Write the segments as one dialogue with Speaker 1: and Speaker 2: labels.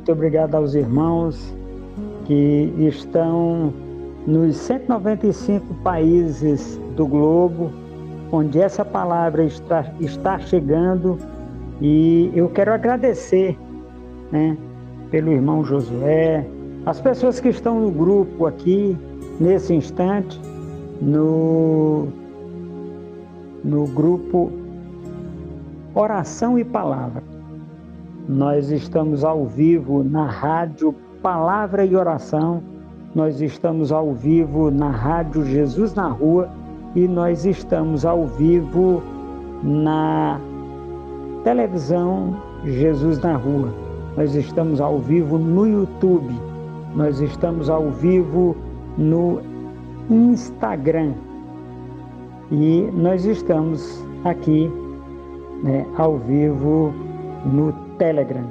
Speaker 1: Muito obrigado aos irmãos que estão nos 195 países do globo, onde essa palavra está chegando, e eu quero agradecer, né, pelo irmão Josué, as pessoas que estão no grupo aqui, nesse instante, no grupo Oração e Palavra. Nós estamos ao vivo na rádio Palavra e Oração, nós estamos ao vivo na rádio Jesus na Rua e nós estamos ao vivo na televisão Jesus na Rua. Nós estamos ao vivo no YouTube, nós estamos ao vivo no Instagram e nós estamos aqui, né, ao vivo no Telegram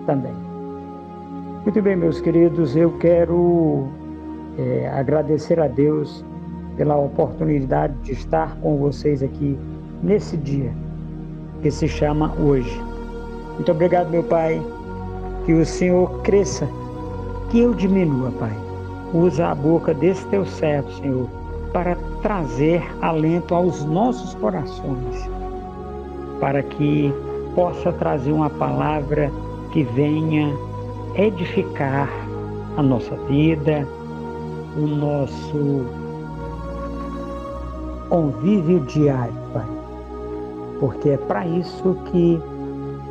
Speaker 1: também. Muito bem, meus queridos, eu quero agradecer a Deus pela oportunidade de estar com vocês aqui nesse dia que se chama hoje. Muito obrigado, meu Pai, que o Senhor cresça, que eu diminua, Pai. Usa a boca desse teu servo, Senhor, para trazer alento aos nossos corações, para que possa trazer uma palavra que venha edificar a nossa vida, o nosso convívio diário, Pai. Porque é para isso que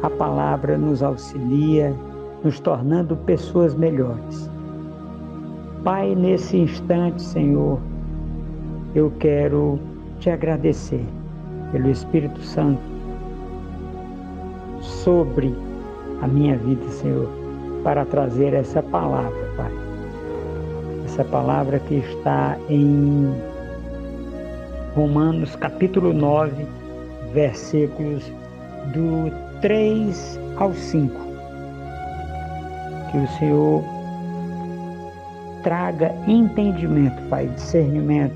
Speaker 1: a palavra nos auxilia, nos tornando pessoas melhores. Pai, nesse instante, Senhor, eu quero te agradecer pelo Espírito Santo sobre a minha vida, Senhor, para trazer essa palavra, Pai. Essa palavra que está em Romanos capítulo 9, versículos do 3 ao 5. Que o Senhor traga entendimento, Pai, discernimento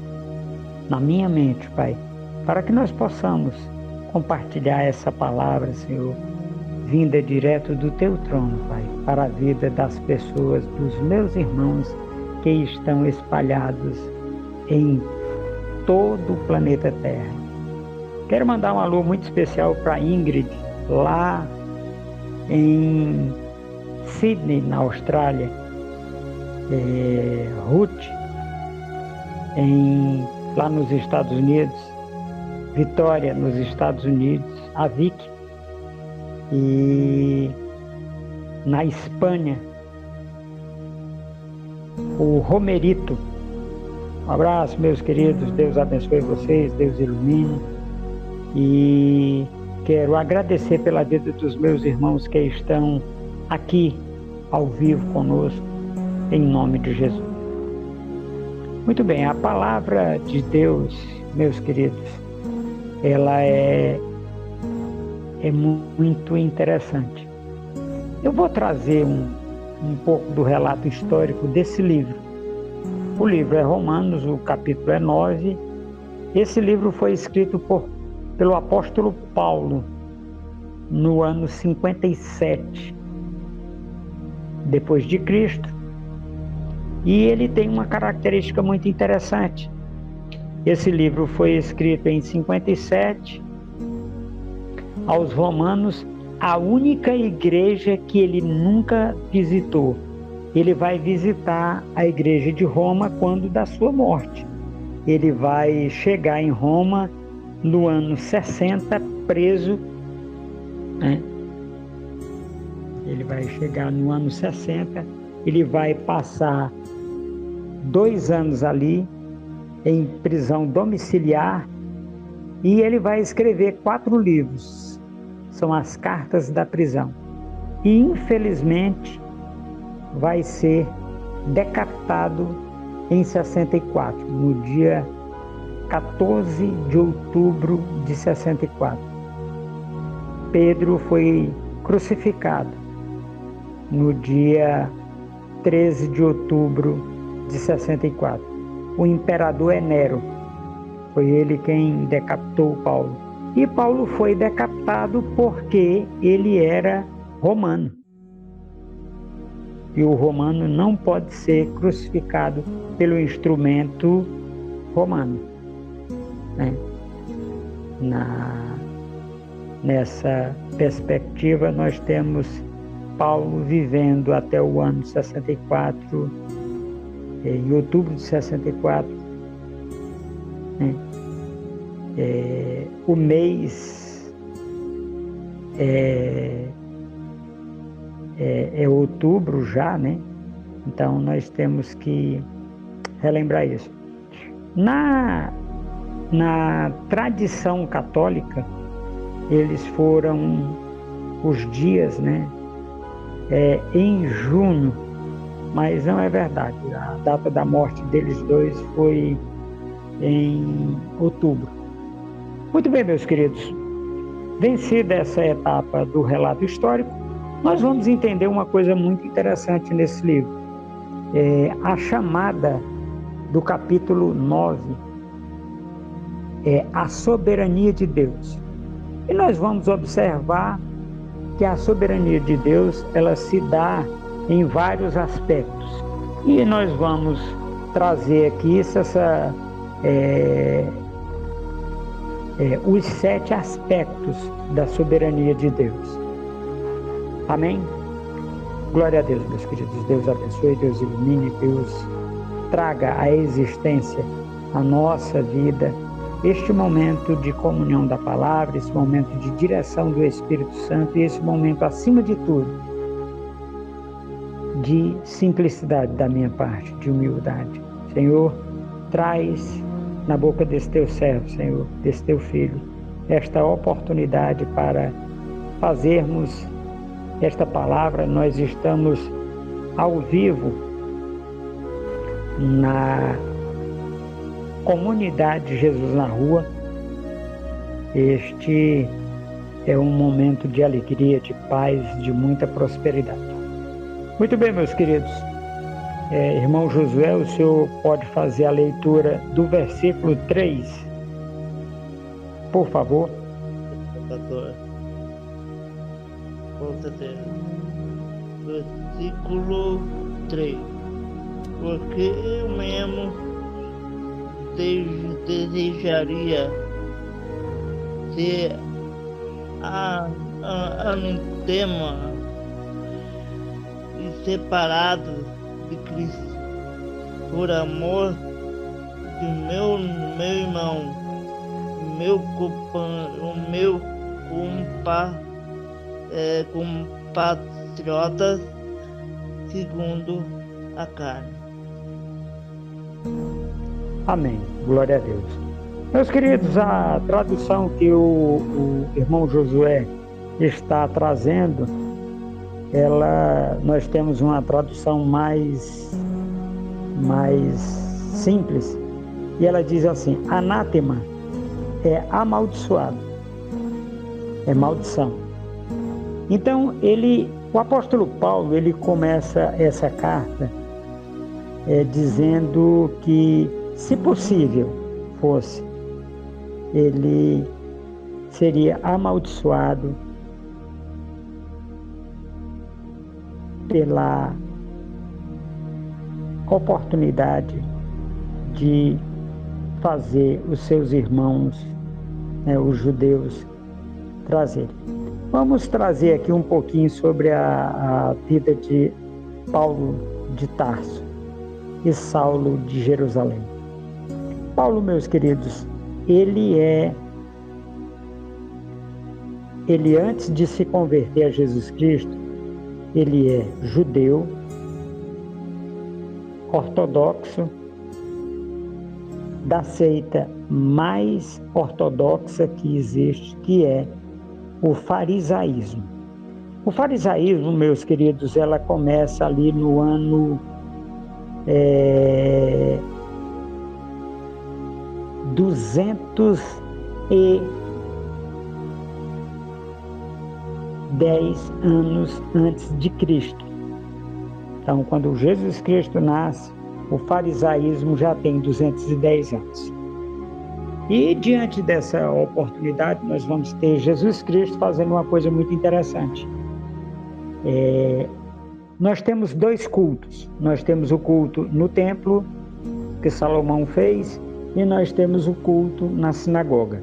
Speaker 1: na minha mente, Pai, para que nós possamos compartilhar essa palavra, Senhor, vinda direto do Teu trono, Pai, para a vida das pessoas, dos meus irmãos que estão espalhados em todo o planeta Terra. Quero mandar um alô muito especial para Ingrid, lá em Sydney, na Austrália, Ruth, lá nos Estados Unidos, Vitória, nos Estados Unidos, a Vicky, e na Espanha, o Romerito. Um abraço, meus queridos, Deus abençoe vocês, Deus ilumine, e quero agradecer pela vida dos meus irmãos que estão aqui ao vivo conosco, em nome de Jesus. Muito bem, a palavra de Deus, meus queridos, ela é muito interessante. Eu vou trazer um pouco do relato histórico desse livro. O livro é Romanos, o capítulo é 9. Esse livro foi escrito pelo apóstolo Paulo no ano 57 depois de Cristo. E ele tem uma característica muito interessante. Esse livro foi escrito em 57 aos romanos, a única igreja que ele nunca visitou. Ele vai visitar a igreja de Roma quando da sua morte. Ele vai chegar em Roma no ano 60, preso, né? Ele vai chegar no ano 60, ele vai passar 2 anos ali em prisão domiciliar e ele vai escrever 4 livros. São as cartas da prisão. E infelizmente vai ser decapitado em 64, no dia 14 de outubro de 64. Pedro foi crucificado no dia 13 de outubro de 64. O imperador é Nero. Foi ele quem decapitou Paulo. E Paulo foi decapitado porque ele era romano. E o romano não pode ser crucificado pelo instrumento romano, né? Nessa perspectiva, nós temos Paulo vivendo até o ano 64, em outubro de 64, né? O mês é outubro já, né? Então nós temos que relembrar isso. Na tradição católica, eles foram os dias, né? Em junho, mas não é verdade. A data da morte deles dois foi em outubro. Muito bem, meus queridos. Vencida essa etapa do relato histórico, nós vamos entender uma coisa muito interessante nesse livro. A chamada do capítulo 9 é a soberania de Deus. E nós vamos observar que a soberania de Deus, ela se dá em vários aspectos. E nós vamos trazer aqui os 7 aspectos da soberania de Deus. Amém? Glória a Deus, meus queridos. Deus abençoe, Deus ilumine, Deus traga à existência a nossa vida, este momento de comunhão da palavra, esse momento de direção do Espírito Santo e esse momento, acima de tudo, de simplicidade da minha parte, de humildade. Senhor, traz na boca desse teu servo, Senhor, desse teu filho, esta oportunidade para fazermos esta palavra. Nós estamos ao vivo na comunidade Jesus na Rua. Este é um momento de alegria, de paz, de muita prosperidade. Muito bem, meus queridos. Irmão Josué, o senhor pode fazer a leitura do versículo 3, por favor.
Speaker 2: Com certeza. Versículo 3. Porque eu mesmo desejaria ser anatema e separado de Cristo, por amor de meu irmão, meu compatriota segundo a carne.
Speaker 1: Amém. Glória a Deus. Meus queridos, a tradução que o irmão Josué está trazendo, nós temos uma tradução mais simples, e ela diz assim: anátema é amaldiçoado, é maldição. Então o apóstolo Paulo, ele começa essa carta dizendo que, se possível fosse, ele seria amaldiçoado pela oportunidade de fazer os seus irmãos, os judeus, trazerem. Vamos trazer aqui um pouquinho sobre a vida de Paulo de Tarso e Saulo de Jerusalém. Paulo, meus queridos, ele antes de se converter a Jesus Cristo, ele é judeu, ortodoxo, da seita mais ortodoxa que existe, que é o farisaísmo. O farisaísmo, meus queridos, ela começa ali no ano 210 anos antes de Cristo. Então, quando Jesus Cristo nasce, o farisaísmo já tem 210 anos. E diante dessa oportunidade, nós vamos ter Jesus Cristo fazendo uma coisa muito interessante. nós temos dois cultos. Nós temos o culto no templo, que Salomão fez, e nós temos o culto na sinagoga.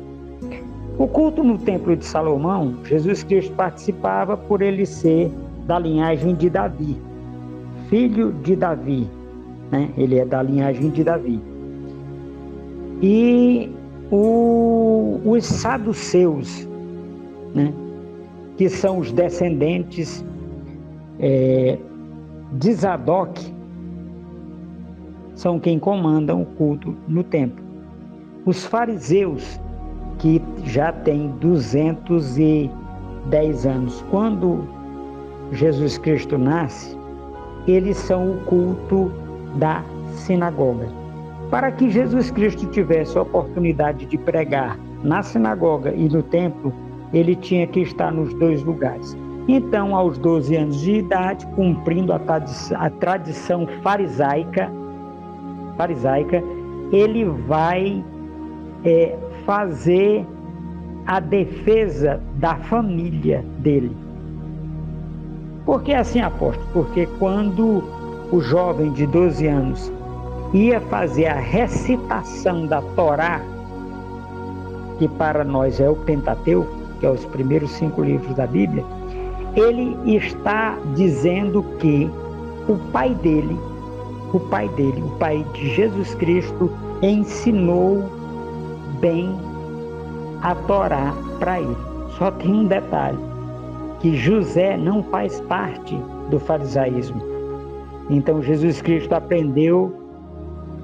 Speaker 1: O culto no templo de Salomão, Jesus Cristo participava por ele ser da linhagem de Davi, filho de Davi, né? Ele é da linhagem de Davi. E os saduceus, né? Que são os descendentes de Zadok, são quem comandam o culto no templo. Os fariseus, que já têm 210 anos, quando Jesus Cristo nasce, eles são o culto da sinagoga. Para que Jesus Cristo tivesse a oportunidade de pregar na sinagoga e no templo, ele tinha que estar nos dois lugares. Então, aos 12 anos de idade, cumprindo a tradição farisaica, ele vai fazer a defesa da família dele. Por que assim, apóstolo? Porque quando o jovem de 12 anos ia fazer a recitação da Torá, que para nós é o Pentateuco, que é os primeiros 5 livros da Bíblia, ele está dizendo que o pai dele, o pai de Jesus Cristo, ensinou bem a Torá para ele. Só tem um detalhe, que José não faz parte do farisaísmo. Então Jesus Cristo aprendeu,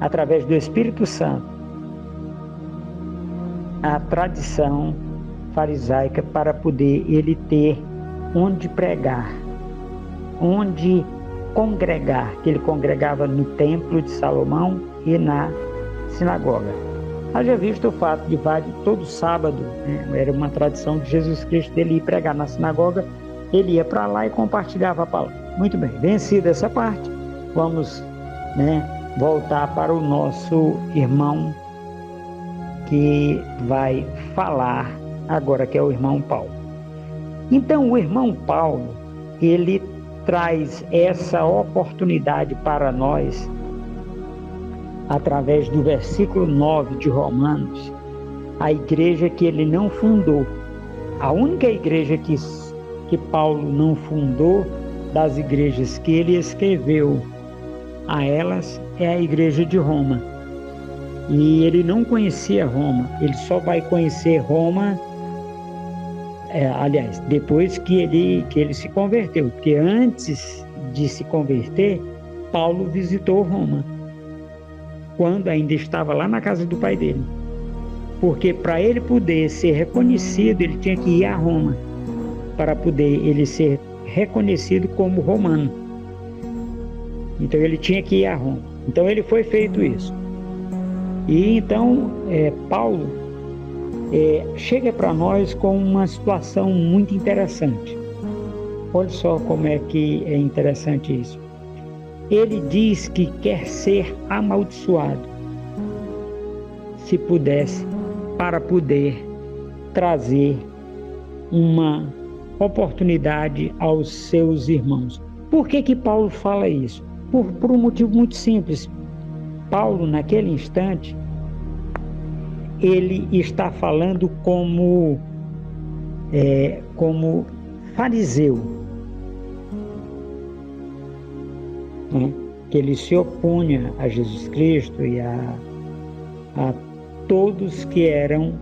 Speaker 1: através do Espírito Santo, a tradição farisaica para poder ele ter onde pregar, onde congregar, que ele congregava no templo de Salomão e na sinagoga. Haja visto o fato de todo sábado, né, era uma tradição de Jesus Cristo dele ir pregar na sinagoga, ele ia para lá e compartilhava a palavra. Muito bem, vencida essa parte, vamos, voltar para o nosso irmão que vai falar agora, que é o irmão Paulo. Então, o irmão Paulo, ele traz essa oportunidade para nós através do versículo 9 de Romanos, a igreja que ele não fundou. A única igreja que Paulo não fundou, das igrejas que ele escreveu a elas, é a igreja de Roma. E ele não conhecia Roma, ele só vai conhecer Roma, depois que ele se converteu, porque antes de se converter, Paulo visitou Roma, quando ainda estava lá na casa do pai dele. Porque para ele poder ser reconhecido, ele tinha que ir a Roma, para poder ele ser reconhecido como romano. Então ele tinha que ir a Roma. Então ele foi feito isso. E então Paulo chega para nós com uma situação muito interessante. Olha só como é que é interessante isso. Ele diz que quer ser amaldiçoado, se pudesse, para poder trazer uma oportunidade aos seus irmãos. Por que Paulo fala isso? Por um motivo muito simples. Paulo, naquele instante, ele está falando como fariseu, né? Que ele se opunha a Jesus Cristo e a todos que eram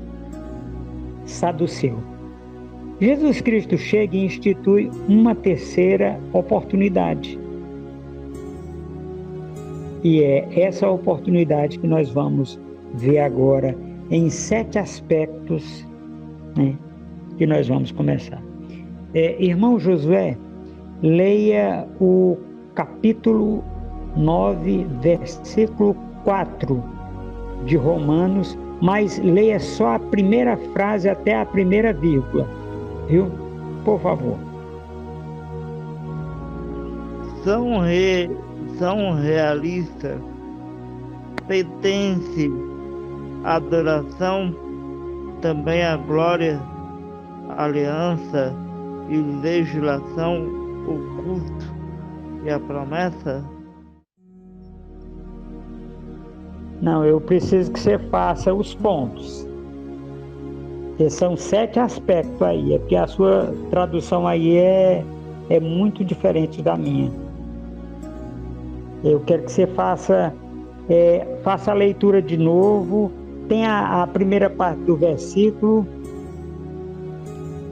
Speaker 1: saduceus. Jesus Cristo chega e institui uma terceira oportunidade. E é essa oportunidade que nós vamos ver agora em 7 aspectos, né, que nós vamos começar. Irmão Josué, leia o capítulo 9, versículo 4 de Romanos, mas leia só a primeira frase até a primeira vírgula, viu? Por favor.
Speaker 2: São realistas, pertence à adoração, também à glória, aliança e legislação, o culto e a promessa?
Speaker 1: Não, eu preciso que você faça os pontos. Porque são 7 aspectos aí. É porque a sua tradução aí é muito diferente da minha. Eu quero que você faça a leitura de novo. Tem a primeira parte do versículo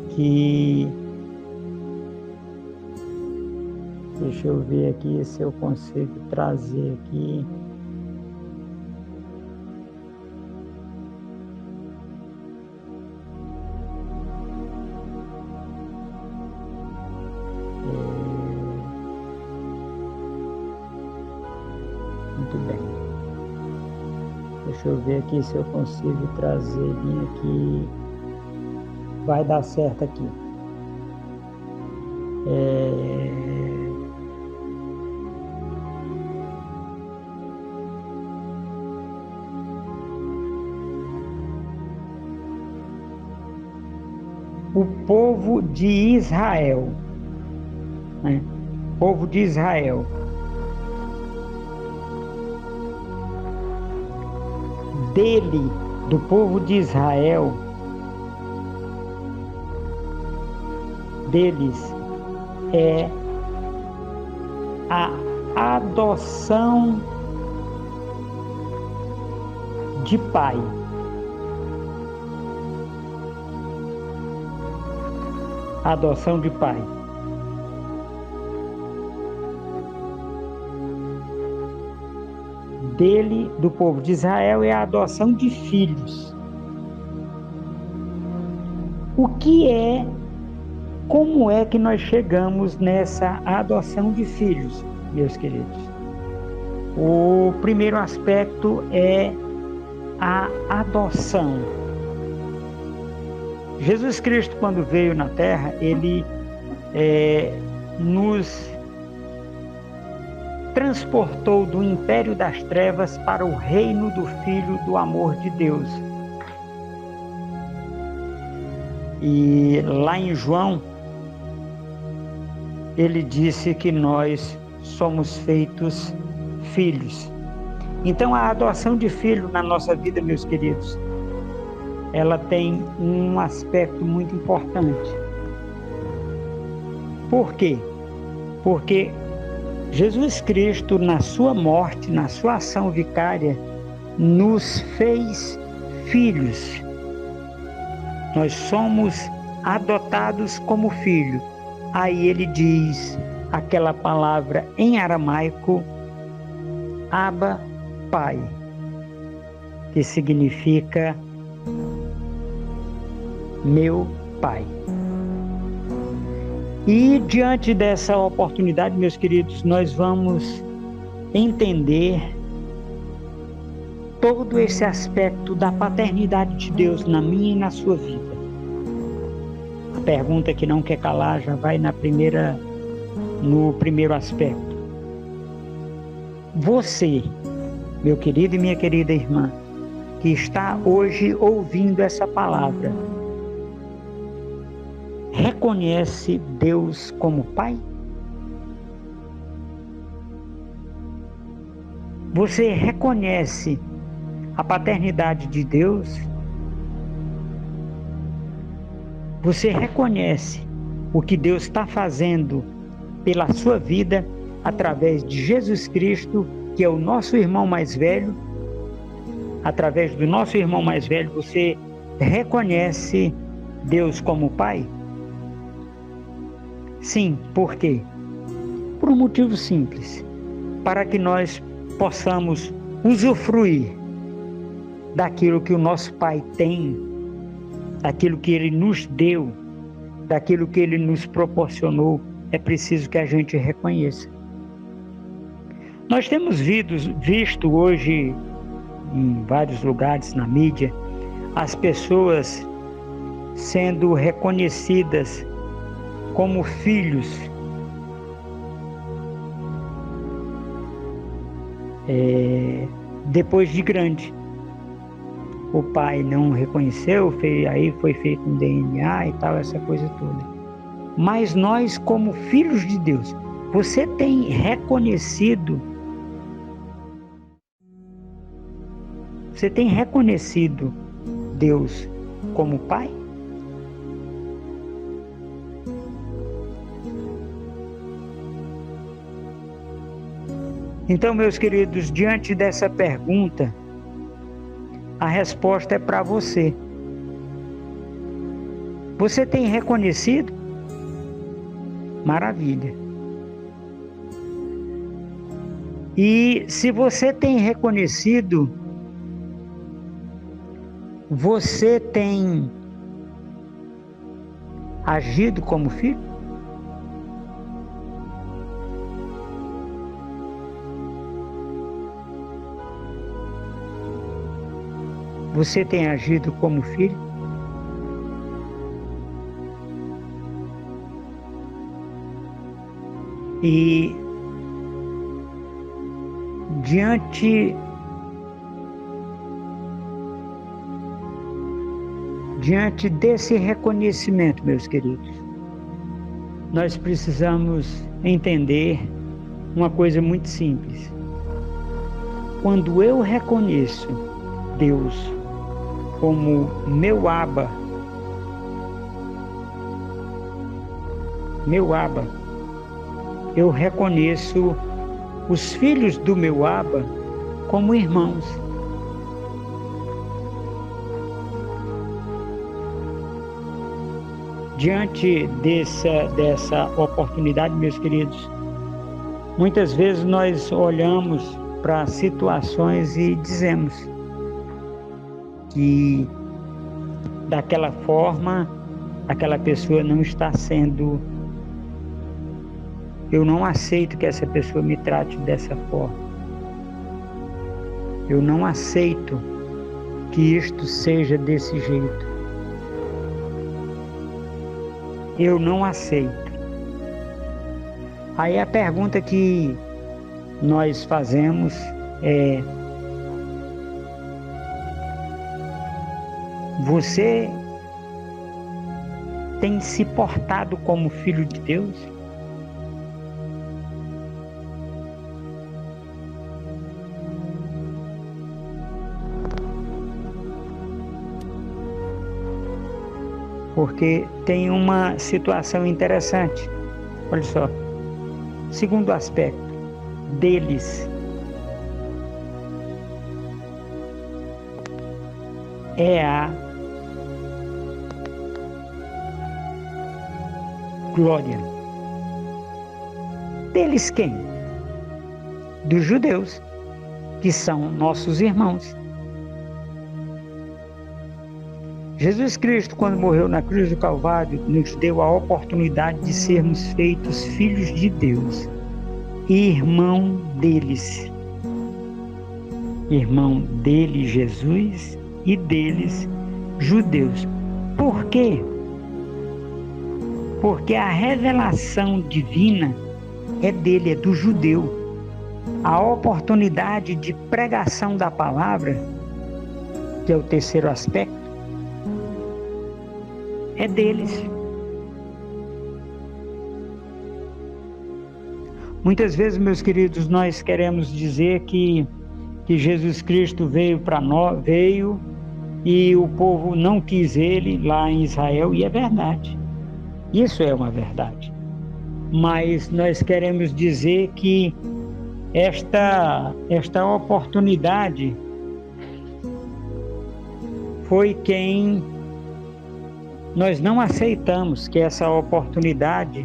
Speaker 1: que... Deixa eu ver aqui se eu consigo trazer aqui. Muito bem. Deixa eu ver aqui se eu consigo trazer bem aqui. Vai dar certo aqui. O povo de Israel, né? Povo de Israel. Dele, do povo de Israel, deles é a adoção de pai. Adoção de pai. Dele, do povo de Israel, é a adoção de filhos. Como é que nós chegamos nessa adoção de filhos, meus queridos? O primeiro aspecto é a adoção. Jesus Cristo, quando veio na Terra, ele nos transportou do império das trevas para o reino do Filho do amor de Deus. E lá em João, ele disse que nós somos feitos filhos. Então, a adoção de filho na nossa vida, meus queridos, ela tem um aspecto muito importante. Por quê? Porque Jesus Cristo, na sua morte, na sua ação vicária, nos fez filhos. Nós somos adotados como filho. Aí ele diz aquela palavra em aramaico, Abba, Pai, que significa meu Pai. E diante dessa oportunidade, meus queridos, nós vamos entender todo esse aspecto da paternidade de Deus na minha e na sua vida. A pergunta que não quer calar já vai no primeiro aspecto. Você, meu querido e minha querida irmã, que está hoje ouvindo essa palavra, reconhece Deus como Pai? Você reconhece a paternidade de Deus? Você reconhece o que Deus está fazendo pela sua vida através de Jesus Cristo, que é o nosso irmão mais velho? Através do nosso irmão mais velho, você reconhece Deus como Pai? Sim, por quê? Por um motivo simples, para que nós possamos usufruir daquilo que o nosso Pai tem, daquilo que Ele nos deu, daquilo que Ele nos proporcionou, é preciso que a gente reconheça. Nós temos visto hoje, em vários lugares na mídia, as pessoas sendo reconhecidas como filhos. Depois de grande. O pai não reconheceu, aí foi feito um DNA e tal, essa coisa toda. Mas nós, como filhos de Deus, Você tem reconhecido Deus como Pai? Então, meus queridos, diante dessa pergunta, a resposta é para você. Você tem reconhecido? Maravilha. E se você tem reconhecido, você tem agido como filho? Você tem agido como filho? E diante desse reconhecimento, meus queridos, nós precisamos entender uma coisa muito simples. Quando eu reconheço Deus como meu Abba, eu reconheço os filhos do meu Abba como irmãos. Diante dessa oportunidade, meus queridos, muitas vezes nós olhamos para situações e dizemos que daquela forma aquela pessoa não está sendo. Eu não aceito que essa pessoa me trate dessa forma. Eu não aceito que isto seja desse jeito. Eu não aceito. Aí a pergunta que nós fazemos é: você tem se portado como filho de Deus? Porque tem uma situação interessante. Olha só. Segundo aspecto, deles é a glória. Deles quem? Dos judeus, que são nossos irmãos. Jesus Cristo, quando morreu na cruz do Calvário, nos deu a oportunidade de sermos feitos filhos de Deus, irmão deles. Irmão dele, Jesus, e deles, judeus. Por quê? Porque a revelação divina é dele, é do judeu. A oportunidade de pregação da palavra, que é o terceiro aspecto, é deles. Muitas vezes, meus queridos, nós queremos dizer que Jesus Cristo veio para nós, e o povo não quis ele lá em Israel, e é verdade. Isso é uma verdade. Mas nós queremos dizer que esta oportunidade foi quem nós não aceitamos, que essa oportunidade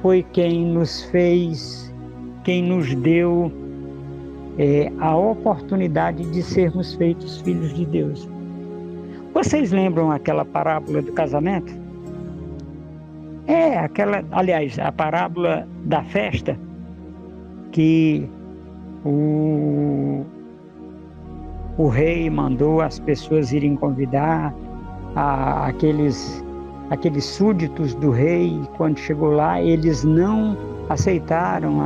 Speaker 1: foi quem nos fez, quem nos deu a oportunidade de sermos feitos filhos de Deus. Vocês lembram aquela parábola do casamento? Aliás, a parábola da festa, que o rei mandou as pessoas irem convidar aqueles súditos do rei, e quando chegou lá, eles não aceitaram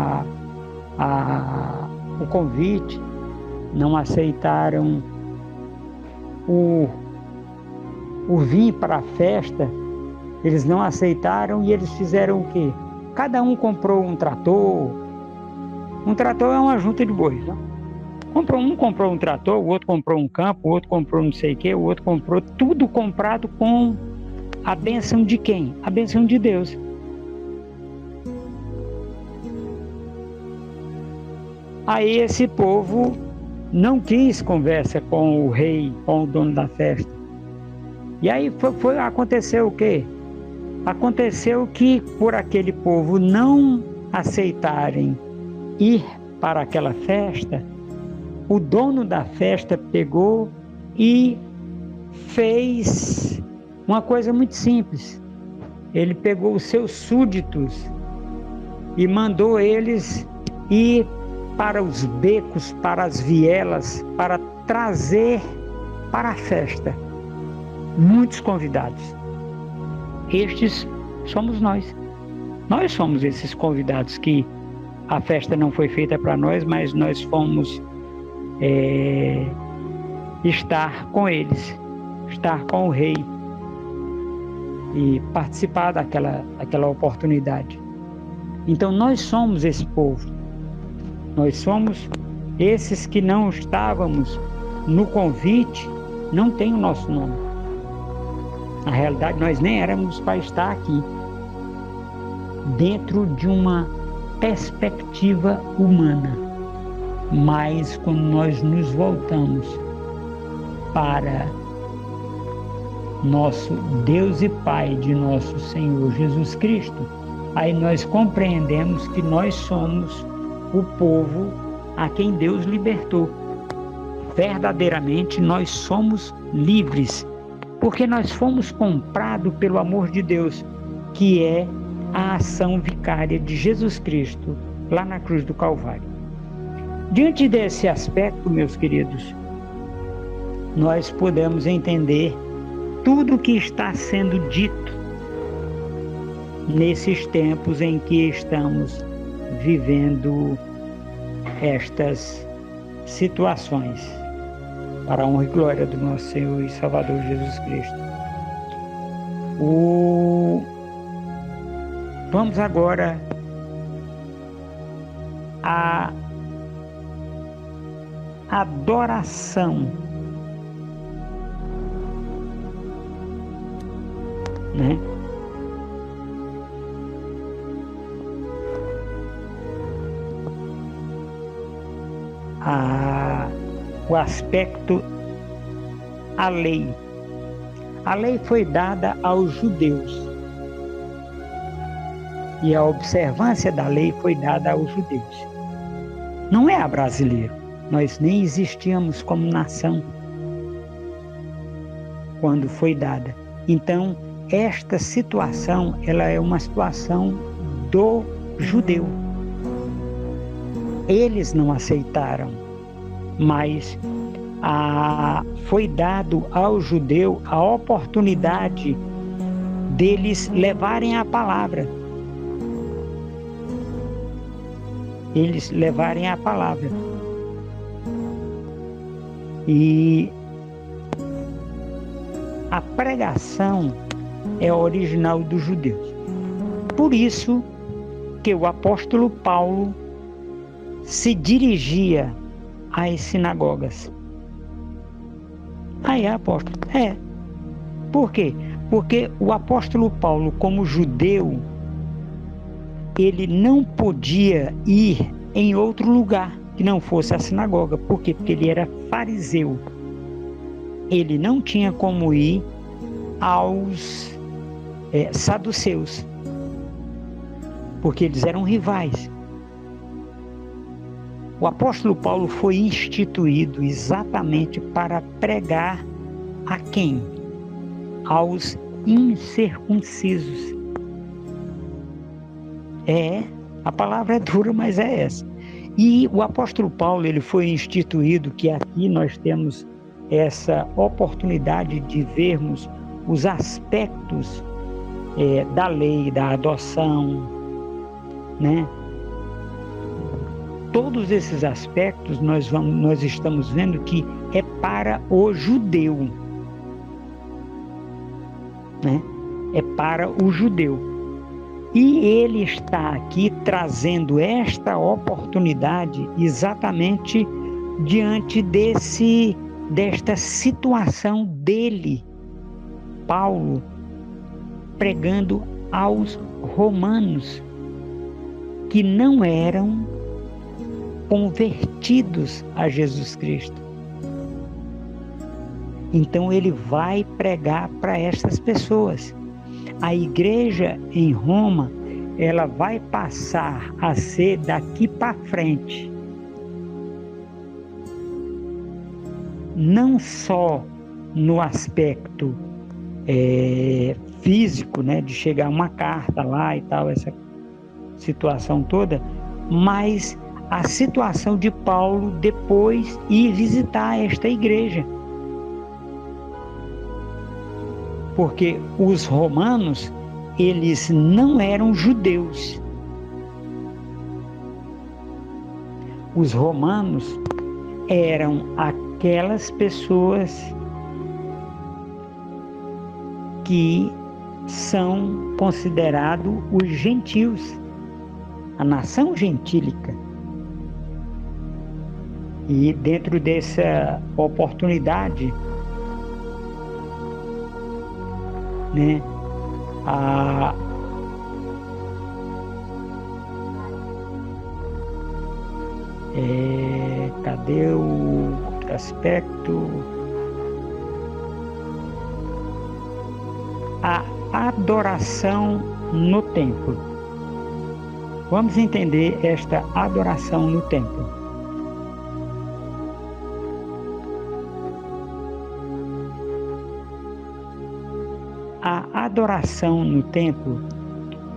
Speaker 1: o convite, não aceitaram o vir para a festa, eles não aceitaram, e eles fizeram o quê? cada um comprou um trator. Um trator é uma junta de bois, né? Um comprou um trator, o outro comprou um campo, o outro comprou não sei o quê, o outro comprou tudo comprado com a bênção de quem? A bênção de Deus. Aí esse povo não quis conversa com o rei, com o dono da festa. E aí aconteceu o quê? Aconteceu que por aquele povo não aceitarem ir para aquela festa, o dono da festa pegou e fez uma coisa muito simples. Ele pegou os seus súditos e mandou eles ir para os becos, para as vielas, para trazer para a festa muitos convidados. Estes somos nós. Nós somos esses convidados que a festa não foi feita para nós, mas nós fomos estar com eles, estar com o rei e participar daquela oportunidade. Então nós somos esse povo. Nós somos esses que não estávamos no convite, não tem o nosso nome. Na realidade, nós nem éramos para estar aqui, dentro de uma perspectiva humana. Mas quando nós nos voltamos para nosso Deus e Pai de nosso Senhor Jesus Cristo, aí nós compreendemos que nós somos o povo a quem Deus libertou. Verdadeiramente nós somos livres, porque nós fomos comprados pelo amor de Deus, que é a ação vicária de Jesus Cristo lá na cruz do Calvário. Diante desse aspecto, meus queridos, nós podemos entender tudo o que está sendo dito nesses tempos em que estamos vivendo estas situações, para a honra e glória do nosso Senhor e Salvador Jesus Cristo. Vamos agora à adoração, né? O aspecto, a lei. A lei foi dada aos judeus e a observância da lei foi dada aos judeus. Não é a brasileiro. Nós nem existíamos como nação quando foi dada. Então, esta situação, ela é uma situação do judeu. Eles não aceitaram, mas foi dado ao judeu a oportunidade deles levarem a palavra. Eles levarem a palavra. E a pregação é original dos judeus. Por isso que o apóstolo Paulo se dirigia às sinagogas. Apóstolo? Por quê? Porque o apóstolo Paulo, como judeu, ele não podia ir em outro lugar que não fosse a sinagoga. Por quê? Porque ele era fariseu. Ele não tinha como ir aos saduceus, porque eles eram rivais. O apóstolo Paulo foi instituído exatamente para pregar a quem? Aos incircuncisos. A palavra é dura, mas é essa. E o apóstolo Paulo, ele foi instituído, que aqui nós temos essa oportunidade de vermos os aspectos da lei, da adoção, né? Todos esses aspectos nós estamos vendo que é para o judeu, né? É para o judeu. E ele está aqui trazendo esta oportunidade exatamente diante desta situação dele, Paulo, pregando aos romanos que não eram convertidos a Jesus Cristo. Então ele vai pregar para essas pessoas. A igreja em Roma, ela vai passar a ser daqui para frente não só no aspecto físico, né, de chegar uma carta lá e tal, essa situação toda, mas a situação de Paulo depois ir visitar esta igreja. Porque os romanos, eles não eram judeus. Os romanos eram aquelas pessoas que são considerados os gentios, a nação gentílica. E dentro dessa oportunidade, né, cadê o outro aspecto? A adoração no templo. Vamos entender esta adoração no templo. A adoração no templo,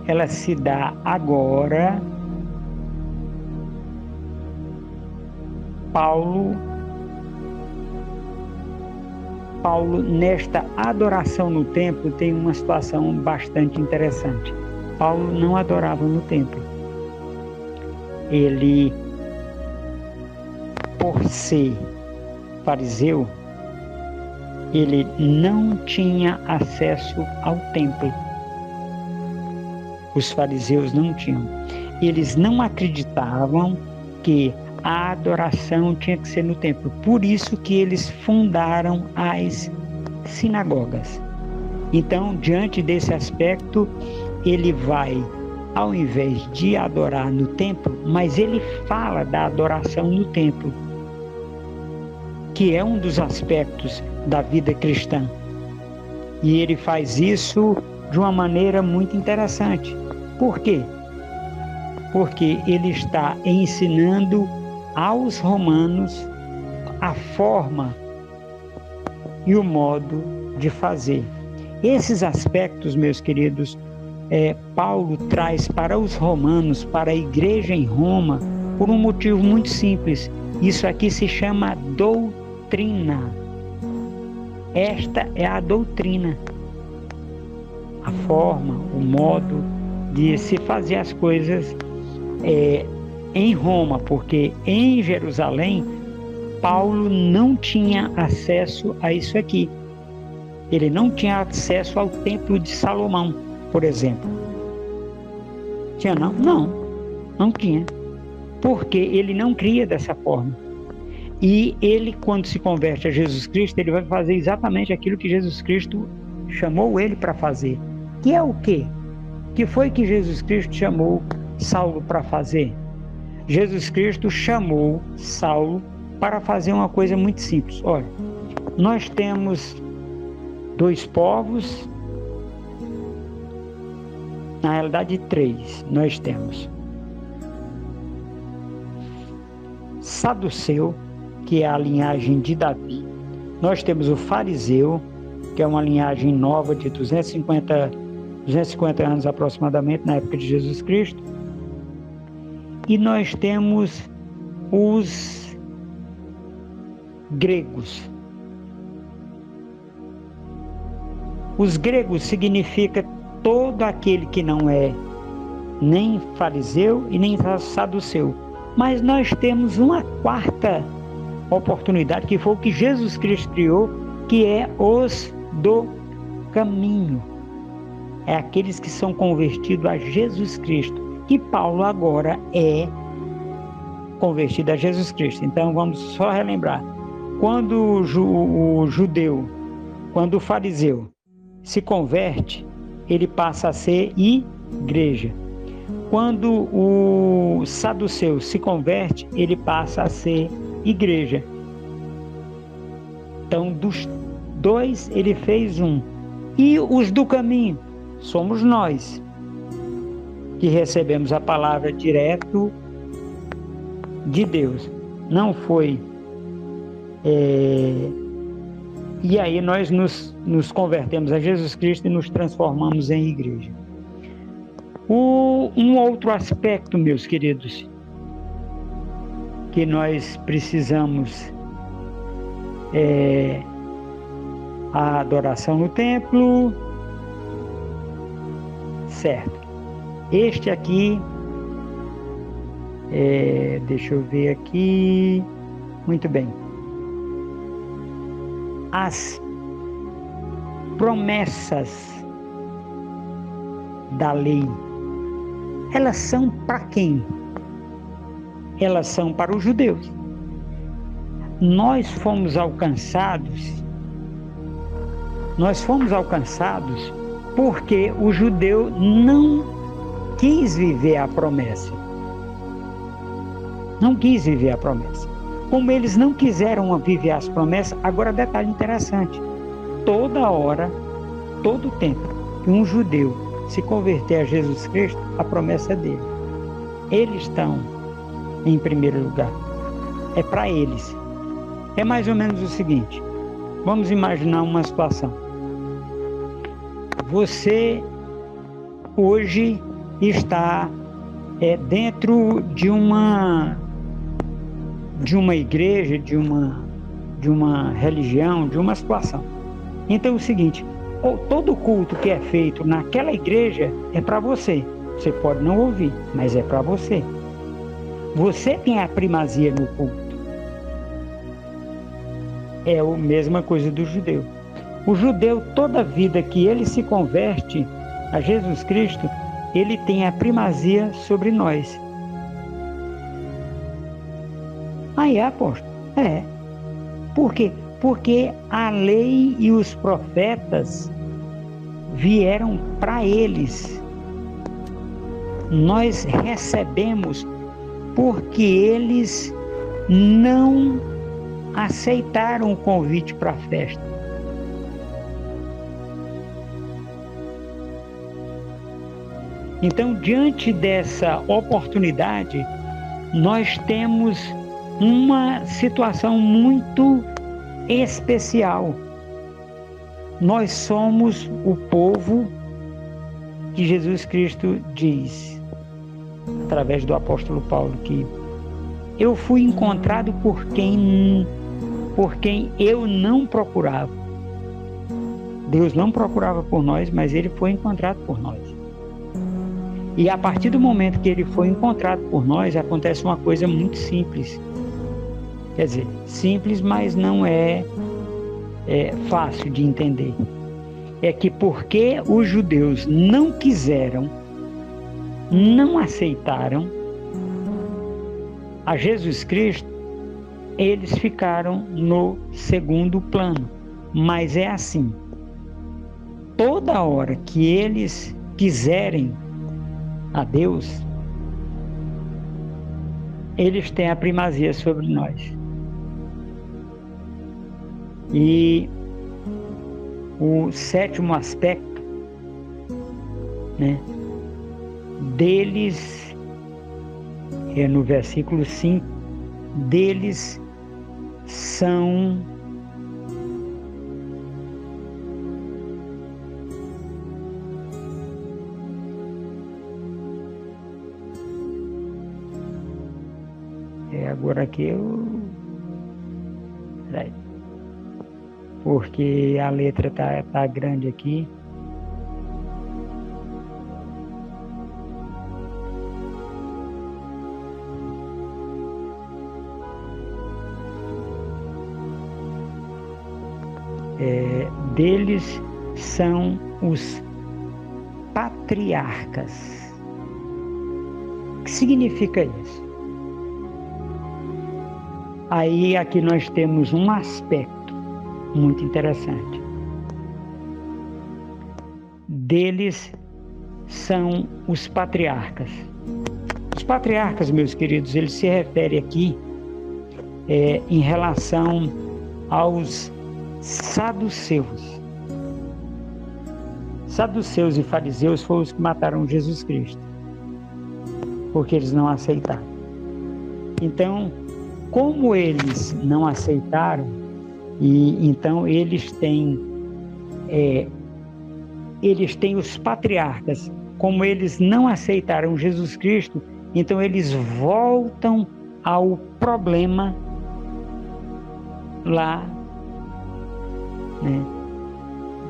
Speaker 1: ela se dá agora. Paulo, nesta adoração no templo, tem uma situação bastante interessante. Paulo não adorava no templo. Ele, por ser fariseu, ele não tinha acesso ao templo. Os fariseus não tinham. Eles não acreditavam que a adoração tinha que ser no templo. Por isso que eles fundaram as sinagogas. Então, diante desse aspecto, ele vai, ao invés de adorar no templo, mas ele fala da adoração no templo, que é um dos aspectos da vida cristã. E ele faz isso de uma maneira muito interessante. Por quê? Porque ele está ensinando aos romanos a forma e o modo de fazer. Esses aspectos, meus queridos, Paulo traz para os romanos, para a igreja em Roma, por um motivo muito simples. Isso aqui se chama doutrina. Esta é a doutrina, a forma, o modo de se fazer as coisas em Roma, porque em Jerusalém, Paulo não tinha acesso a isso aqui. Ele não tinha acesso ao templo de Salomão, por exemplo. Tinha não? Não tinha. Porque ele não cria dessa forma. E ele, quando se converte a Jesus Cristo, ele vai fazer exatamente aquilo que Jesus Cristo chamou ele para fazer. Que é o quê? Que foi que Jesus Cristo chamou Saulo para fazer? Jesus Cristo chamou Saulo para fazer uma coisa muito simples. Olha, nós temos 2 povos, na realidade 3, nós temos Saduceu, que é a linhagem de Davi. Nós temos o fariseu, que é uma linhagem nova de 250 anos aproximadamente, na época de Jesus Cristo. E nós temos os gregos. Os gregos significa todo aquele que não é nem fariseu e nem saduceu. Mas nós temos uma quarta oportunidade, que foi o que Jesus Cristo criou, que é os do caminho. é aqueles que são convertidos a Jesus Cristo. E Paulo agora é convertido a Jesus Cristo. Então vamos só relembrar. Quando o judeu, quando o fariseu se converte, ele passa a ser igreja. Quando o saduceu se converte, ele passa a ser igreja. Então, dos dois, ele fez um. E os do caminho, somos nós, que recebemos a palavra direto de Deus. Não foi... E aí nós nos convertemos a Jesus Cristo e nos transformamos em igreja. Um outro aspecto, meus queridos, que nós precisamos a adoração no templo, certo? Este aqui, deixa eu ver aqui, muito bem. As promessas da lei, elas são para quem? Elas são para os judeus. Nós fomos alcançados porque o judeu não quis viver a promessa. Não quis viver a promessa. Como eles não quiseram viver as promessas, agora detalhe interessante. Toda hora, todo tempo que um judeu se converter a Jesus Cristo, a promessa é dele. Eles estão em primeiro lugar. É para eles. É mais ou menos o seguinte. Vamos imaginar uma situação. Você hoje está dentro de uma igreja, de uma religião, de uma situação. Então é o seguinte, todo culto que é feito naquela igreja é para você. Você pode não ouvir, mas é para você. Você tem a primazia no culto. É a mesma coisa do judeu. O judeu, toda vida que ele se converte a Jesus Cristo, ele tem a primazia sobre nós. Aí, apóstolo, Por quê? Porque a lei e os profetas vieram para eles. Nós recebemos porque eles não aceitaram o convite para a festa. Então, diante dessa oportunidade, nós temos uma situação muito especial. Nós somos o povo que Jesus Cristo diz, através do apóstolo Paulo, que eu fui encontrado por quem eu não procurava. Deus não procurava por nós, mas ele foi encontrado por nós. E a partir do momento que ele foi encontrado por nós, acontece uma coisa muito simples. Quer dizer, simples, mas não é fácil de entender. É que porque os judeus não quiseram, não aceitaram a Jesus Cristo, eles ficaram no segundo plano. Mas é assim, toda hora que eles quiserem a Deus, eles têm a primazia sobre nós. E o sétimo aspecto, deles, no versículo 5, deles são agora aqui porque a letra tá grande aqui. Deles são os patriarcas. O que significa isso? Aí aqui nós temos um aspecto muito interessante. Deles são os patriarcas. Os patriarcas, meus queridos, eles se referem aqui em relação aos saduceus. Saduceus e fariseus foram os que mataram Jesus Cristo, porque eles não aceitaram. Então, como eles não aceitaram, e então eles têm os patriarcas, como eles não aceitaram Jesus Cristo, então eles voltam ao problema lá, né,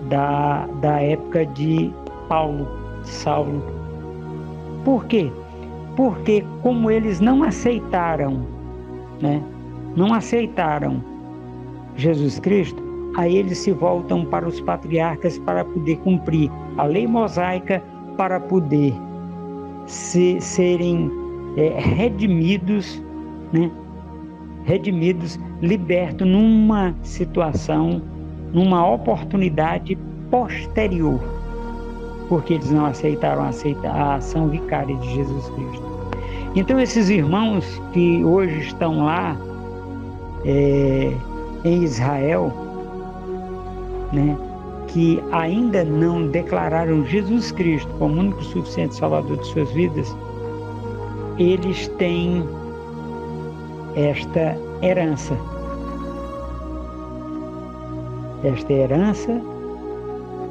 Speaker 1: da época de Saulo. Por quê? Porque como eles não aceitaram, né, não aceitaram Jesus Cristo, aí eles se voltam para os patriarcas para poder cumprir a lei mosaica, para poder serem redimidos, né? Redimidos, libertos numa situação, numa oportunidade posterior, porque eles não aceitaram a ação vicária de Jesus Cristo. Então esses irmãos que hoje estão lá em Israel, né, que ainda não declararam Jesus Cristo como o único e suficiente Salvador de suas vidas, eles têm esta herança. Esta herança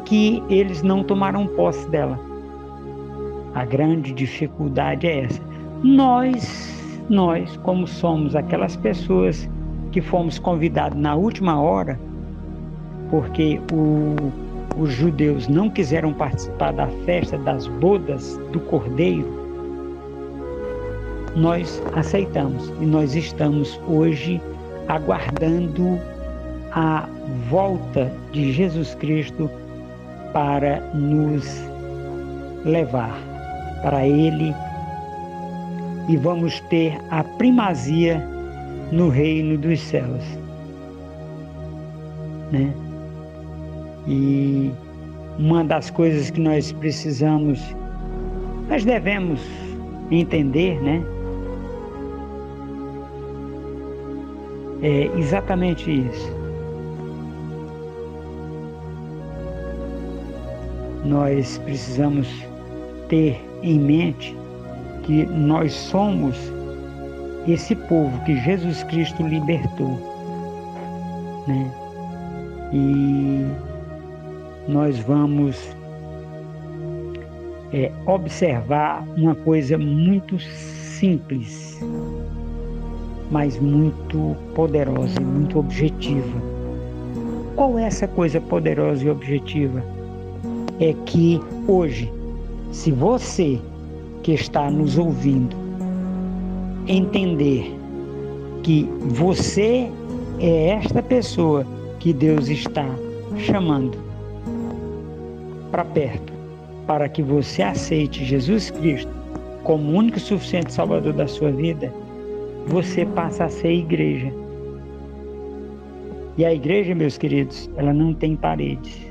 Speaker 1: que eles não tomaram posse dela. A grande dificuldade é essa. Nós, como somos aquelas pessoas que fomos convidados na última hora, porque os judeus não quiseram participar da festa das bodas do Cordeiro, nós aceitamos e nós estamos hoje aguardando a volta de Jesus Cristo para nos levar para Ele, e vamos ter a primazia no reino dos céus, né? E uma das coisas que nós devemos entender, né, é exatamente isso. Nós precisamos ter em mente que nós somos esse povo que Jesus Cristo libertou, né? E nós vamos observar uma coisa muito simples, mas muito poderosa e muito objetiva. Qual é essa coisa poderosa e objetiva? É que hoje, se você que está nos ouvindo entender que você é esta pessoa que Deus está chamando para perto, para que você aceite Jesus Cristo como o único e suficiente Salvador da sua vida, você passa a ser igreja. E a igreja, meus queridos, ela não tem paredes.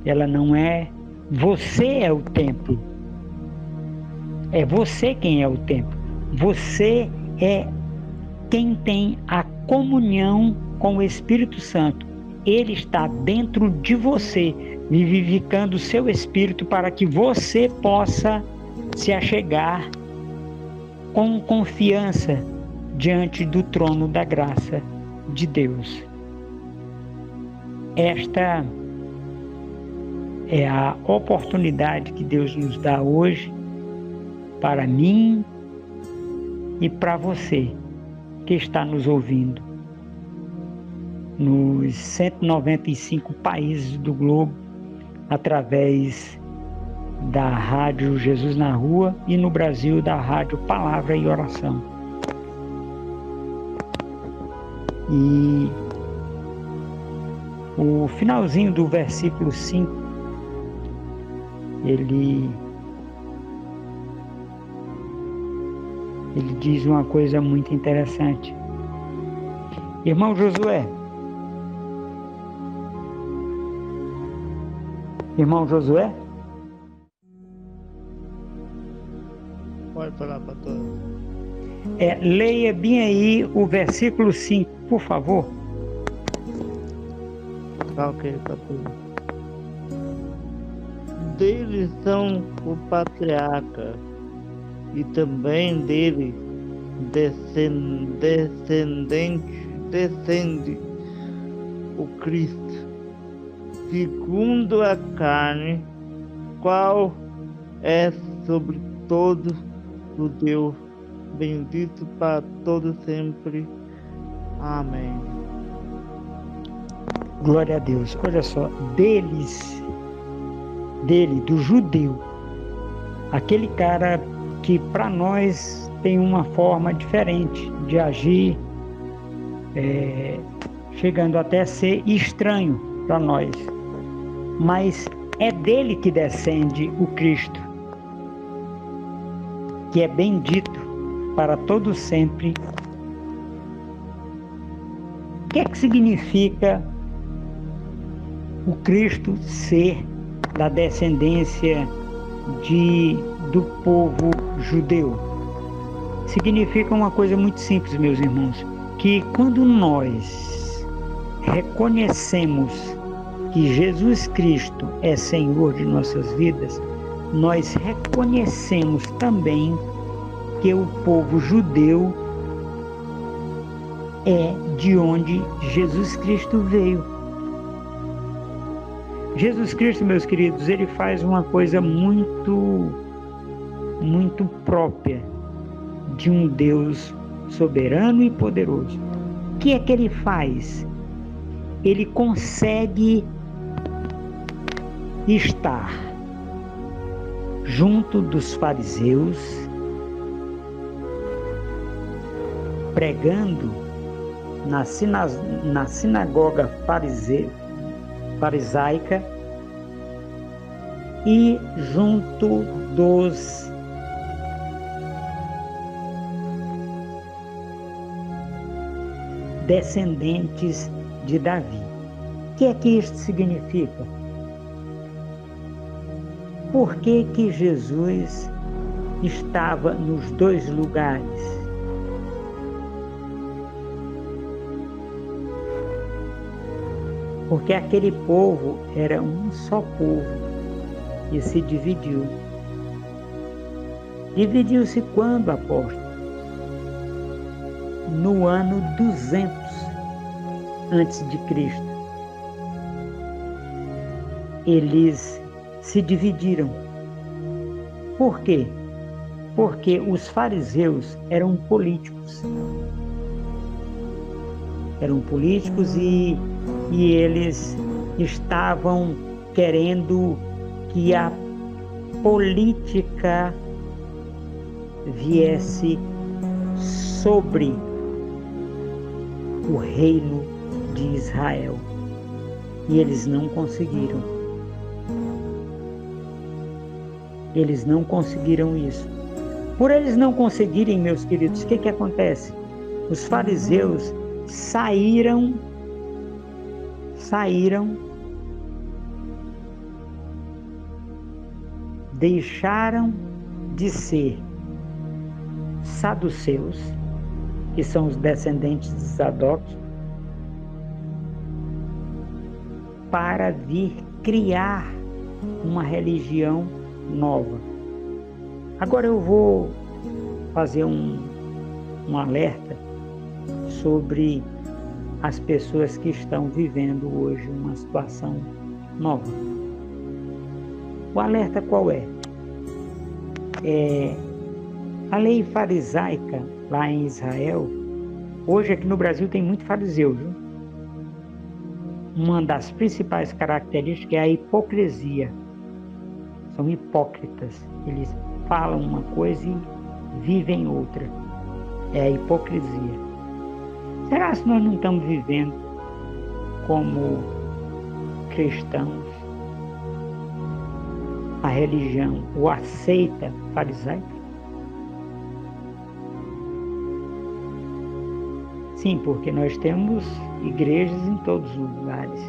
Speaker 1: Ela não é... Você é o templo. É você quem é o templo. Você é quem tem a comunhão com o Espírito Santo. Ele está dentro de você, vivificando o seu espírito para que você possa se achegar com confiança diante do trono da graça de Deus. Esta é a oportunidade que Deus nos dá hoje para mim e para você que está nos ouvindo nos 195 países do globo, através da Rádio Jesus na Rua, e no Brasil da Rádio Palavra e Oração. E o finalzinho do versículo 5 ele diz uma coisa muito interessante. Irmão Josué,
Speaker 2: Pode falar, pastor.
Speaker 1: Leia bem aí o versículo 5, por favor.
Speaker 2: Tá ok, pastor. Deles são o patriarca, e também dele descende o Cristo, segundo a carne, qual é sobre todos o Deus, bendito para todo sempre. Amém.
Speaker 1: Glória a Deus. Olha só, dele, do judeu, aquele cara que para nós tem uma forma diferente de agir, chegando até a ser estranho para nós, mas é dele que descende o Cristo, que é bendito para todo sempre. O que é que significa o Cristo ser da descendência do povo judeu? Significa uma coisa muito simples, meus irmãos, que quando nós reconhecemos que Jesus Cristo é Senhor de nossas vidas, nós reconhecemos também que o povo judeu é de onde Jesus Cristo veio. Jesus Cristo, meus queridos, ele faz uma coisa muito própria de um Deus soberano e poderoso. O que é que ele faz? Ele consegue estar junto dos fariseus, pregando na sinagoga farisaica e junto dos descendentes de Davi. O que é que isto significa? Por que que Jesus estava nos dois lugares? Porque aquele povo era um só povo e se dividiu. Dividiu-se quando, apóstolo? No ano 200 antes de Cristo. Eles se dividiram. Por quê? Porque os fariseus eram políticos. E eles estavam querendo que a política viesse sobre o reino de Israel. E eles não conseguiram. Eles não conseguiram isso. Por eles não conseguirem, meus queridos, o que acontece? Os fariseus saíram, deixaram de ser saduceus, que são os descendentes de Sadoc, para vir criar uma religião nova. Agora eu vou fazer um alerta sobre as pessoas que estão vivendo hoje uma situação nova. O alerta qual é? A lei farisaica lá em Israel, hoje aqui no Brasil tem muito fariseu, viu? Uma das principais características é a hipocrisia. São hipócritas. Eles falam uma coisa e vivem outra. É a hipocrisia. Será que nós não estamos vivendo como cristãos? a religião ou a seita farisaica? Sim, porque nós temos igrejas em todos os lugares,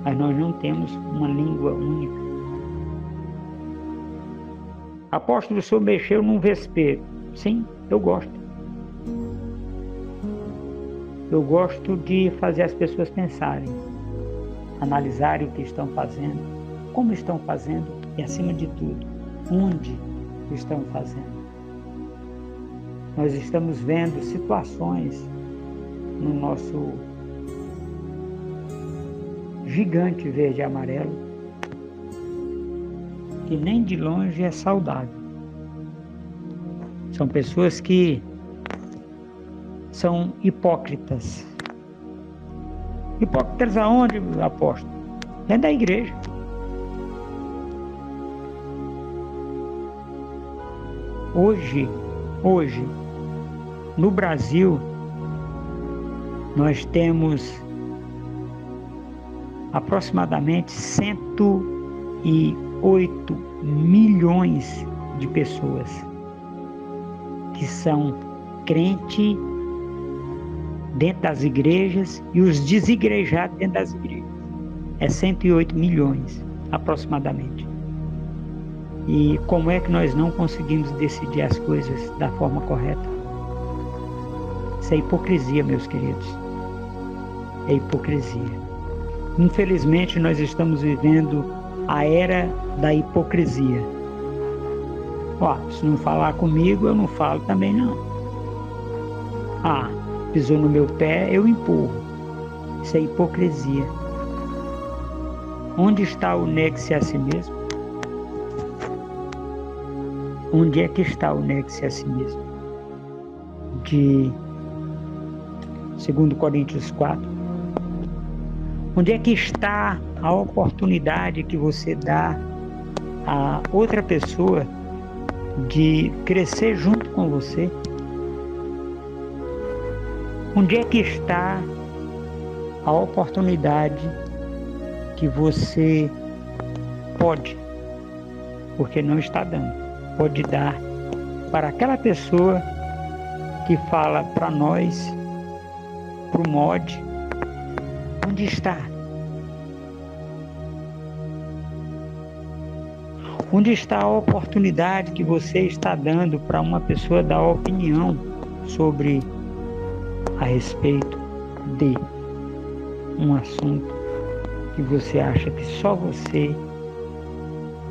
Speaker 1: mas nós não temos uma língua única. Apóstolo, o senhor mexeu num vespeiro. Sim, eu gosto. Eu gosto de fazer as pessoas pensarem, analisarem o que estão fazendo, como estão fazendo e, acima de tudo, onde estão fazendo. Nós estamos vendo situações no nosso gigante verde e amarelo que nem de longe é saudável. São pessoas que são hipócritas. Hipócritas aonde, apóstolo? Dentro da igreja. Hoje, no Brasil, nós temos aproximadamente 108 milhões de pessoas que são crentes dentro das igrejas e os desigrejados dentro das igrejas. É 108 milhões, aproximadamente. E como é que nós não conseguimos decidir as coisas da forma correta? Isso é hipocrisia, meus queridos. É hipocrisia. Infelizmente, nós estamos vivendo a era da hipocrisia. Se não falar comigo, eu não falo também não. Pisou no meu pé, eu empurro. Isso é hipocrisia. Onde está o negue-se a si mesmo? Onde é que está o negue-se a si mesmo? De 2 Coríntios 4. Onde é que está a oportunidade que você dá a outra pessoa de crescer junto com você? Onde é que está a oportunidade que você pode, porque não está dando, pode dar para aquela pessoa que fala para nós, para o MOD, onde está? Onde está a oportunidade que você está dando para uma pessoa dar opinião sobre a respeito de um assunto que você acha que só você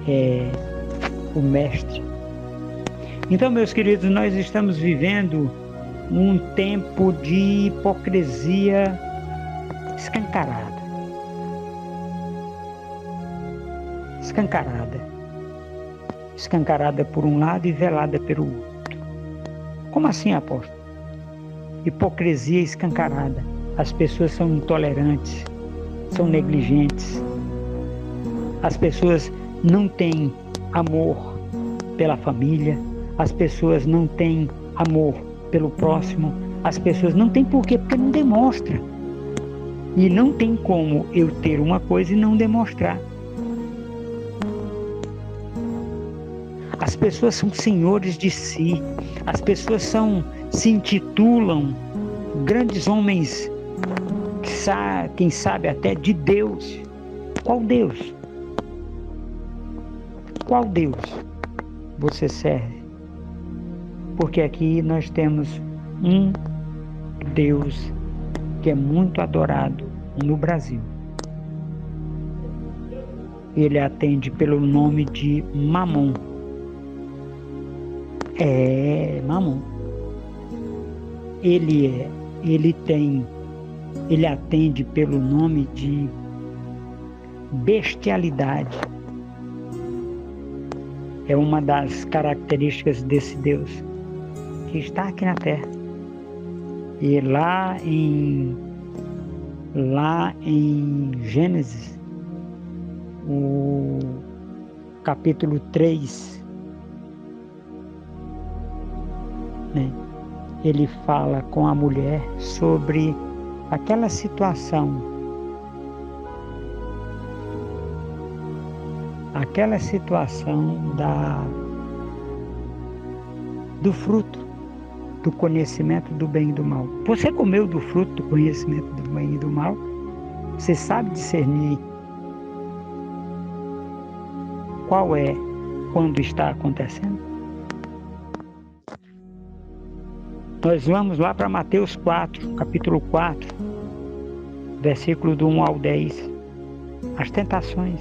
Speaker 1: é o mestre? Então, meus queridos, nós estamos vivendo um tempo de hipocrisia escancarada. Escancarada por um lado e velada pelo outro. Como assim, apóstolo? Hipocrisia escancarada. As pessoas são intolerantes, são negligentes. As pessoas não têm amor pela família, as pessoas não têm amor pelo próximo, as pessoas não têm por quê? Porque não demonstra. E não tem como eu ter uma coisa e não demonstrar. As pessoas são senhores de si, as pessoas se intitulam grandes homens, quem sabe até de Deus. Qual Deus? Qual Deus você serve? Porque aqui nós temos um Deus que é muito adorado no Brasil. Ele atende pelo nome de Mamon. Mamon. Ele atende pelo nome de bestialidade. É uma das características desse Deus que está aqui na terra. E lá em Gênesis, o capítulo 3, ele fala com a mulher sobre aquela situação aquela situação do fruto do conhecimento do bem e do mal. Você comeu do fruto do conhecimento do bem e do mal? Você sabe discernir qual é quando está acontecendo? Nós vamos lá para Mateus 4, capítulo 4, versículo do 1 ao 10. As tentações.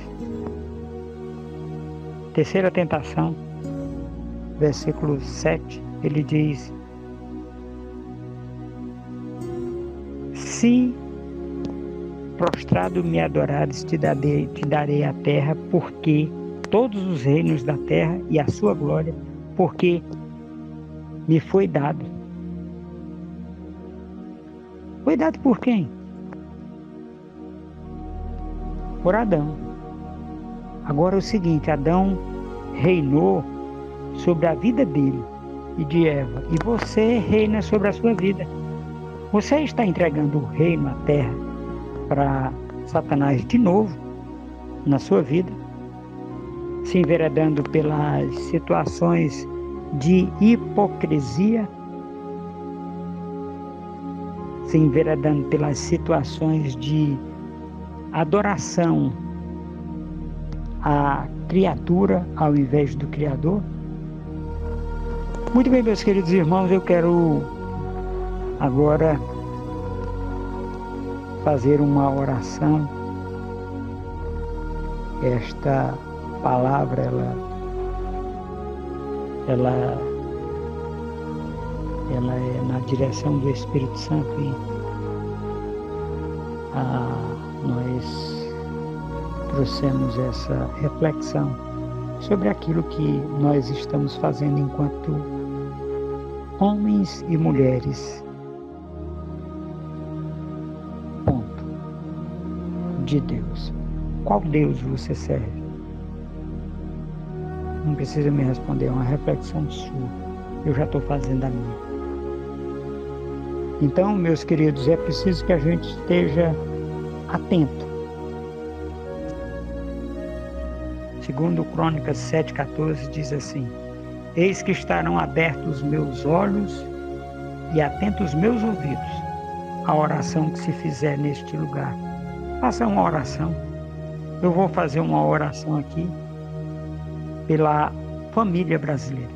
Speaker 1: Terceira tentação, versículo 7, ele diz: se prostrado me adorares, te darei a terra, porque todos os reinos da terra e a sua glória, porque me foi dado. Foi dado por quem? Por Adão. Agora é o seguinte, Adão reinou sobre a vida dele e de Eva, e você reina sobre a sua vida. Você está entregando o reino, a terra, para Satanás de novo na sua vida, se enveredando pelas situações de hipocrisia, se enveredando pelas situações de adoração à criatura ao invés do Criador. Muito bem, meus queridos irmãos, eu quero agora fazer uma oração. Esta palavra, ela é na direção do Espírito Santo e nós trouxemos essa reflexão sobre aquilo que nós estamos fazendo enquanto homens e mulheres. Ponto. De Deus. Qual Deus você serve? Não precisa me responder, é uma reflexão sua. Eu já estou fazendo a minha. Então, meus queridos, é preciso que a gente esteja atento. Segundo Crônicas 7,14 diz assim: eis que estarão abertos os meus olhos e atentos os meus ouvidos à oração que se fizer neste lugar. Faça uma oração. Eu vou fazer uma oração aqui pela família brasileira.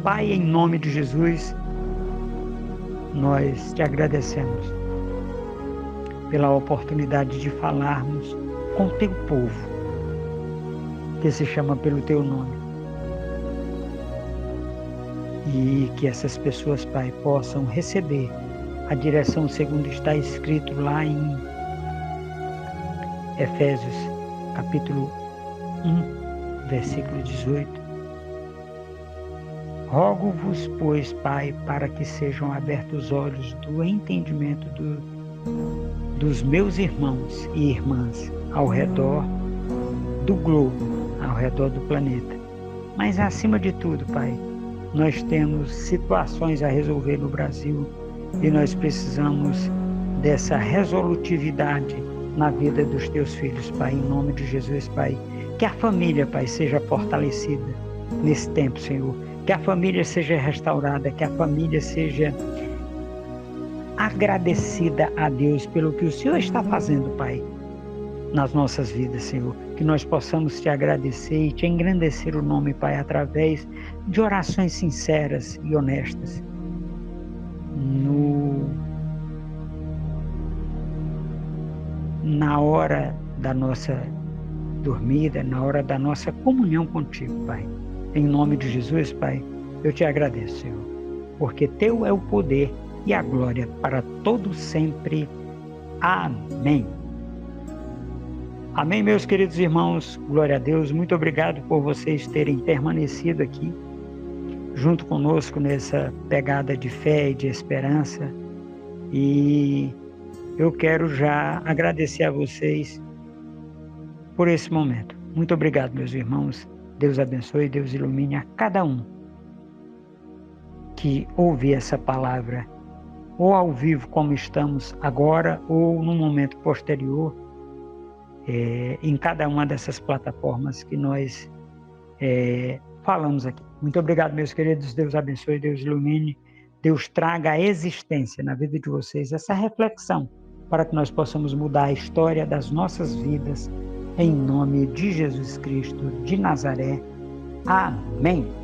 Speaker 1: Pai, em nome de Jesus, nós te agradecemos pela oportunidade de falarmos com o teu povo, que se chama pelo teu nome. E que essas pessoas, Pai, possam receber a direção segundo está escrito lá em Efésios, capítulo 1, versículo 18. Rogo-vos, pois, Pai, para que sejam abertos os olhos do entendimento dos meus irmãos e irmãs ao redor do globo, ao redor do planeta. Mas, acima de tudo, Pai, nós temos situações a resolver no Brasil e nós precisamos dessa resolutividade na vida dos teus filhos, Pai, em nome de Jesus, Pai. Que a família, Pai, seja fortalecida nesse tempo, Senhor. Que a família seja restaurada, que a família seja agradecida a Deus pelo que o Senhor está fazendo, Pai, nas nossas vidas, Senhor. Que nós possamos te agradecer e te engrandecer o nome, Pai, através de orações sinceras e honestas. Na hora da nossa dormida, na hora da nossa comunhão contigo, Pai. Em nome de Jesus, Pai, eu te agradeço, Senhor, porque teu é o poder e a glória para todo sempre. Amém. Amém, meus queridos irmãos. Glória a Deus. Muito obrigado por vocês terem permanecido aqui junto conosco nessa pegada de fé e de esperança. E eu quero já agradecer a vocês por esse momento. Muito obrigado, meus irmãos. Deus abençoe, Deus ilumine a cada um que ouve essa palavra, ou ao vivo como estamos agora, ou num momento posterior, em cada uma dessas plataformas que nós falamos aqui. Muito obrigado, meus queridos. Deus abençoe, Deus ilumine, Deus traga à existência na vida de vocês essa reflexão para que nós possamos mudar a história das nossas vidas, em nome de Jesus Cristo de Nazaré. Amém.